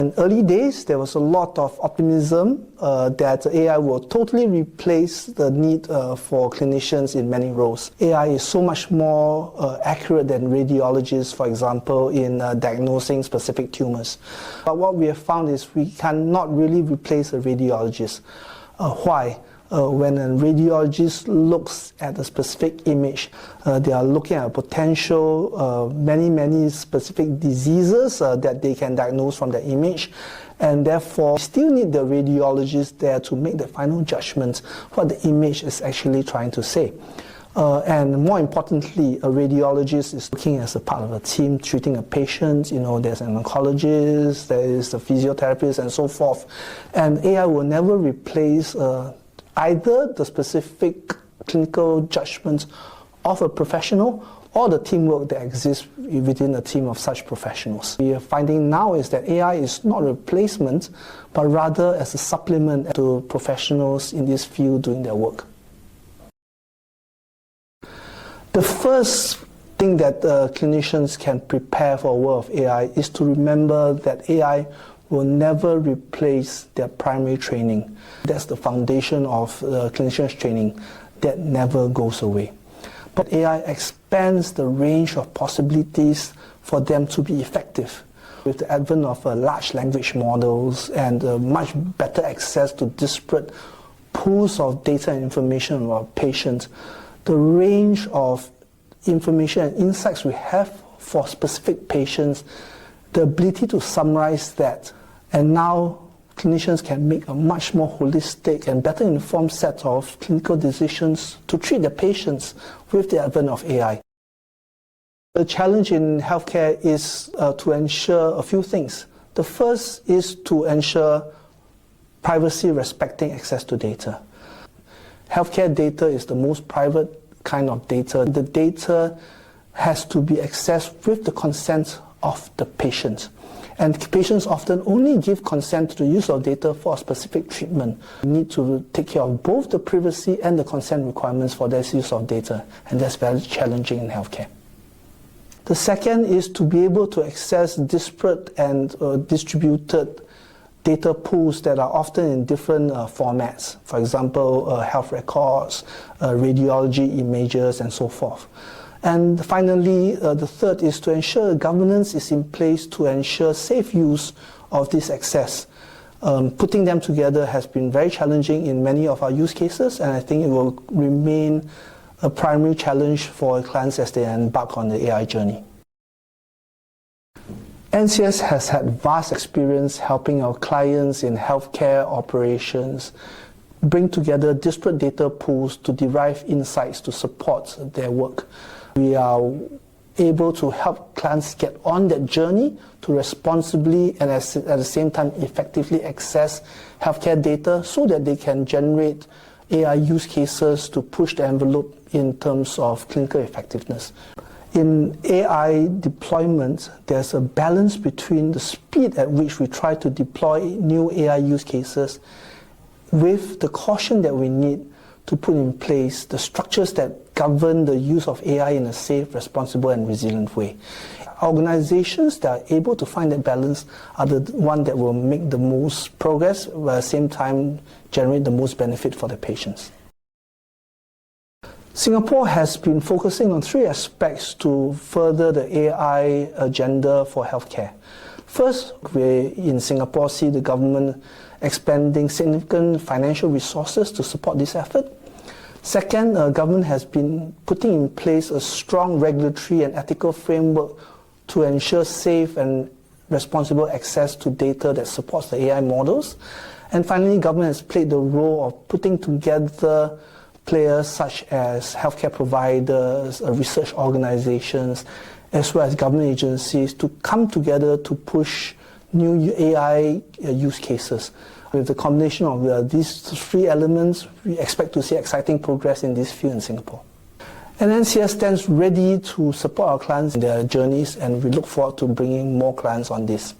And early days, there was a lot of optimism that AI will totally replace the need for clinicians in many roles. AI is so much more accurate than radiologists, for example, in diagnosing specific tumors. But what we have found is we cannot really replace a radiologist. Why? When a radiologist looks at a specific image, they are looking at potential many specific diseases that they can diagnose from the image, and therefore still need the radiologist there to make the final judgment what the image is actually trying to say. And more importantly, a radiologist is looking as a part of a team treating a patient. You know, there's an oncologist, there is a physiotherapist, and so forth. And AI will never replace either the specific clinical judgment of a professional or the teamwork that exists within a team of such professionals. We are finding now is that AI is not a replacement, but rather as a supplement to professionals in this field doing their work. The first thing that clinicians can prepare for a world of AI is to remember that AI will never replace their primary training. That's the foundation of clinicians' training that never goes away. But AI expands the range of possibilities for them to be effective. With the advent of large language models and much better access to disparate pools of data and information about patients, the range of information and insights we have for specific patients, the ability to summarize that, and now clinicians can make a much more holistic and better informed set of clinical decisions to treat their patients with the advent of AI. The challenge in healthcare is to ensure a few things. The first is to ensure privacy respecting access to data. Healthcare data is the most private kind of data. The data has to be accessed with the consent of the patient. And patients often only give consent to the use of data for a specific treatment. We need to take care of both the privacy and the consent requirements for this use of data, and that's very challenging in healthcare. The second is to be able to access disparate and distributed data pools that are often in different formats. For example, health records, radiology images, and so forth. And finally, the third is to ensure governance is in place to ensure safe use of this access. Putting them together has been very challenging in many of our use cases, and I think it will remain a primary challenge for clients as they embark on the AI journey. NCS has had vast experience helping our clients in healthcare operations bring together disparate data pools to derive insights to support their work. We are able to help clients get on that journey to responsibly and at the same time effectively access healthcare data so that they can generate AI use cases to push the envelope in terms of clinical effectiveness. In AI deployment, there's a balance between the speed at which we try to deploy new AI use cases with the caution that we need to put in place the structures that govern the use of AI in a safe, responsible, and resilient way. Organizations that are able to find that balance are the ones that will make the most progress, but at the same time generate the most benefit for the patients. Singapore has been focusing on three aspects to further the AI agenda for healthcare. First, we in Singapore see the government expending significant financial resources to support this effort. Second, government has been putting in place a strong regulatory and ethical framework to ensure safe and responsible access to data that supports the AI models. And finally, government has played the role of putting together players such as healthcare providers, research organizations, as well as government agencies to come together to push new AI use cases. With the combination of these three elements, we expect to see exciting progress in this field in Singapore. And NCS stands ready to support our clients in their journeys, and we look forward to bringing more clients on this.